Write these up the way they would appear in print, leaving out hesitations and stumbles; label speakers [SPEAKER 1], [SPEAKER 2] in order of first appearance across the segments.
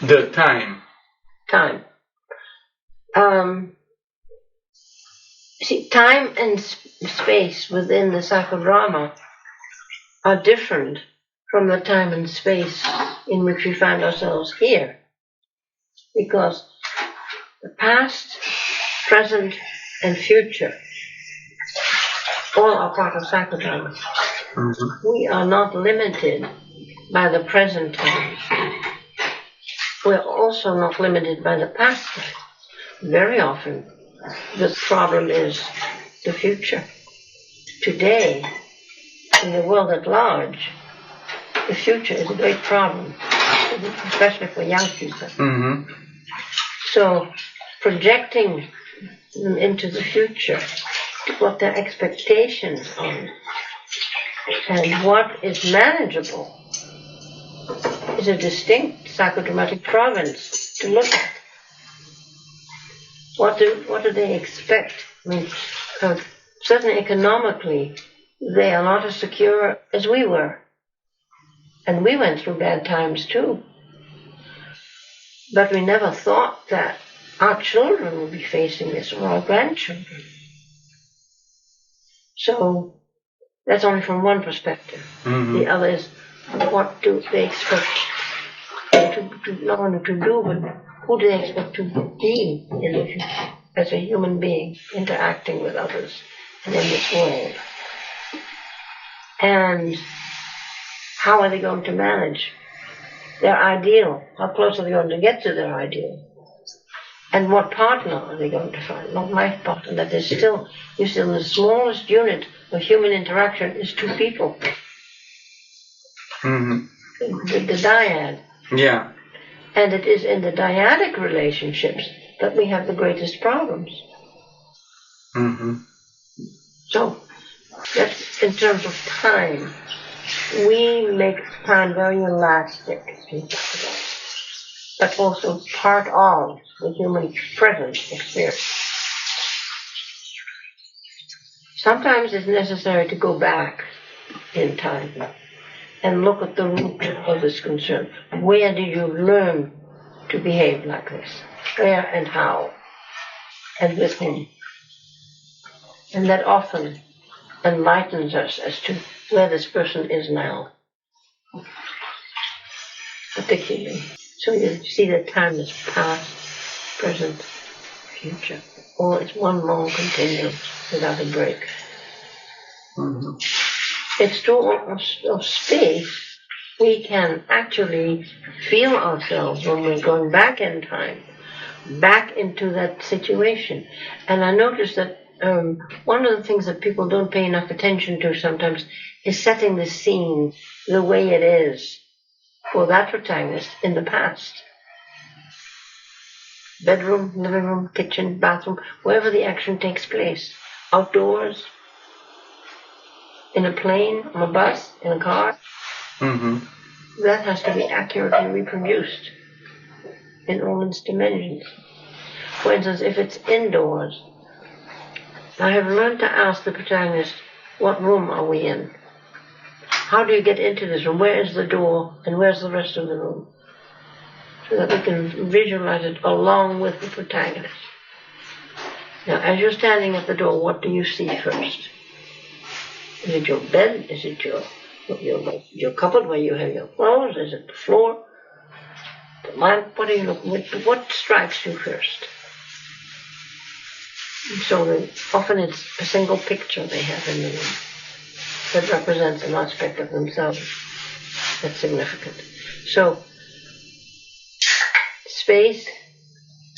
[SPEAKER 1] The time.
[SPEAKER 2] Time. See, time and space within the psychodrama are different from the time and space in which we find ourselves here. Because the past, present, and future all are part of psychodrama.
[SPEAKER 1] Mm-hmm.
[SPEAKER 2] We are not limited by the present time. We're also not limited by the past time. Very often, the problem is the future. Today, in the world at large, the future is a great problem, especially for young people.
[SPEAKER 1] Mm-hmm.
[SPEAKER 2] So, projecting them into the future, what their expectations are, and what is manageable, is a distinct psychodramatic province to look at. What do they expect? I mean, certainly economically, they are not as secure as we were. And we went through bad times too. But we never thought that our children would be facing this, or our grandchildren. So, that's only from one perspective.
[SPEAKER 1] Mm-hmm.
[SPEAKER 2] The other is, what do they expect to not only to do, but who do they expect to be in the future as a human being interacting with others and in this world? And how are they going to manage their ideal? How close are they going to get to their ideal? And what partner are they going to find? What life partner? That is still, you see, the smallest unit of human interaction is two people.
[SPEAKER 1] Mm-hmm.
[SPEAKER 2] The dyad.
[SPEAKER 1] Yeah.
[SPEAKER 2] And it is in the dyadic relationships that we have the greatest problems.
[SPEAKER 1] Mm-hmm.
[SPEAKER 2] So, that's in terms of time. We make time very elastic, but also part of the human present experience. Sometimes it's necessary to go back in time and look at the root of this concern. Where did you learn to behave like this? Where and how? And with whom? And that often enlightens us as to where this person is now. Particularly. So you see that time is past, present, future. Or it's one long continuum without a break.
[SPEAKER 1] Mm-hmm.
[SPEAKER 2] It's true of space. We can actually feel ourselves when we're going back in time, back into that situation. And I noticed that one of the things that people don't pay enough attention to sometimes is setting the scene the way it is for that protagonist in the past. Bedroom, living room, kitchen, bathroom, wherever the action takes place. Outdoors, in a plane, on a bus, in a car.
[SPEAKER 1] Mm-hmm.
[SPEAKER 2] That has to be accurately reproduced in all its dimensions. For instance, if it's indoors, I have learned to ask the protagonist, what room are we in? How do you get into this room? Where is the door and where's the rest of the room? So that we can visualize it along with the protagonist. Now, as you're standing at the door, what do you see first? Is it your bed? Is it your cupboard where you have your clothes? Is it the floor? The lamp? What are you looking at? What strikes you first? So often it's a single picture they have in the room that represents an aspect of themselves that's significant. So, space,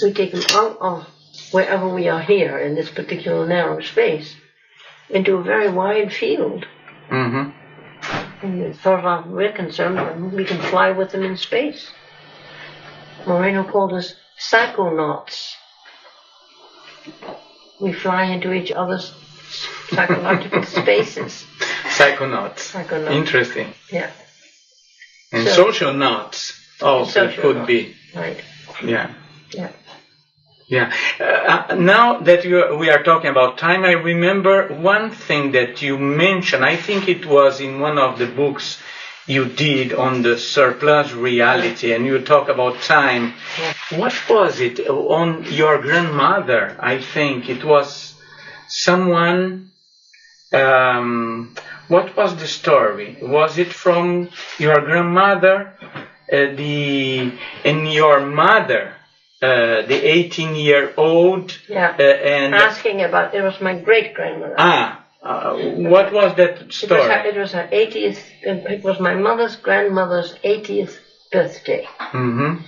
[SPEAKER 2] we take them out of wherever we are here in this particular narrow space into a very wide field.
[SPEAKER 1] Mm-hmm.
[SPEAKER 2] And as far as we're concerned, we can fly with them in space. Moreno called us Psiconautas. We fly into each other's psychological spaces.
[SPEAKER 1] Psiconauts. Interesting.
[SPEAKER 2] Yeah.
[SPEAKER 1] And social knots also could be.
[SPEAKER 2] Right.
[SPEAKER 1] Yeah.
[SPEAKER 2] Yeah.
[SPEAKER 1] Yeah. Now that we are talking about time, I remember one thing that you mentioned. I think it was in one of the books you did on the surplus reality, and you talk about time.
[SPEAKER 2] Yeah.
[SPEAKER 1] What was it on your grandmother? I think it was someone. What was the story? Was it from your grandmother, and your mother, the 18-year-old?
[SPEAKER 2] Yeah.
[SPEAKER 1] And
[SPEAKER 2] asking about, it was my great grandmother.
[SPEAKER 1] What was that story?
[SPEAKER 2] It was her 80th. It was my mother's grandmother's 80th birthday.
[SPEAKER 1] Mm-hmm.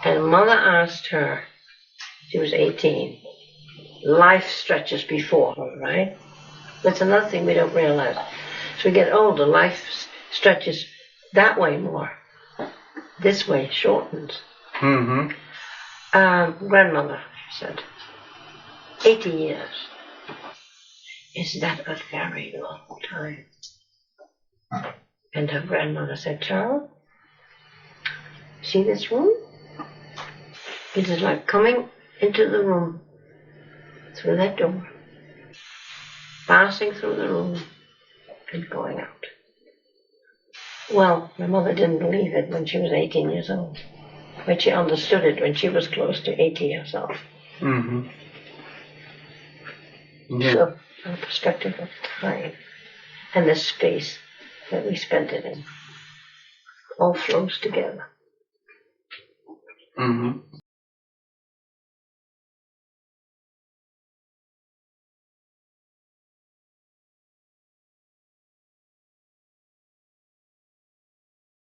[SPEAKER 2] And mother asked her. She was 18. Life stretches before her, right? That's another thing we don't realize. As we get older, life stretches that way more. This way shortens.
[SPEAKER 1] Mm-hmm.
[SPEAKER 2] Grandmother said, 80 years. Is that a very long time? And her grandmother said, Charles, see this room? It is like coming into the room through that door, passing through the room and going out. Well, my mother didn't believe it when she was 18 years old, but she understood it when she was close to 80 herself.
[SPEAKER 1] Mm-hmm. Yeah.
[SPEAKER 2] So, our perspective of time and the space that we spent it in all flows together.
[SPEAKER 1] Mm-hmm.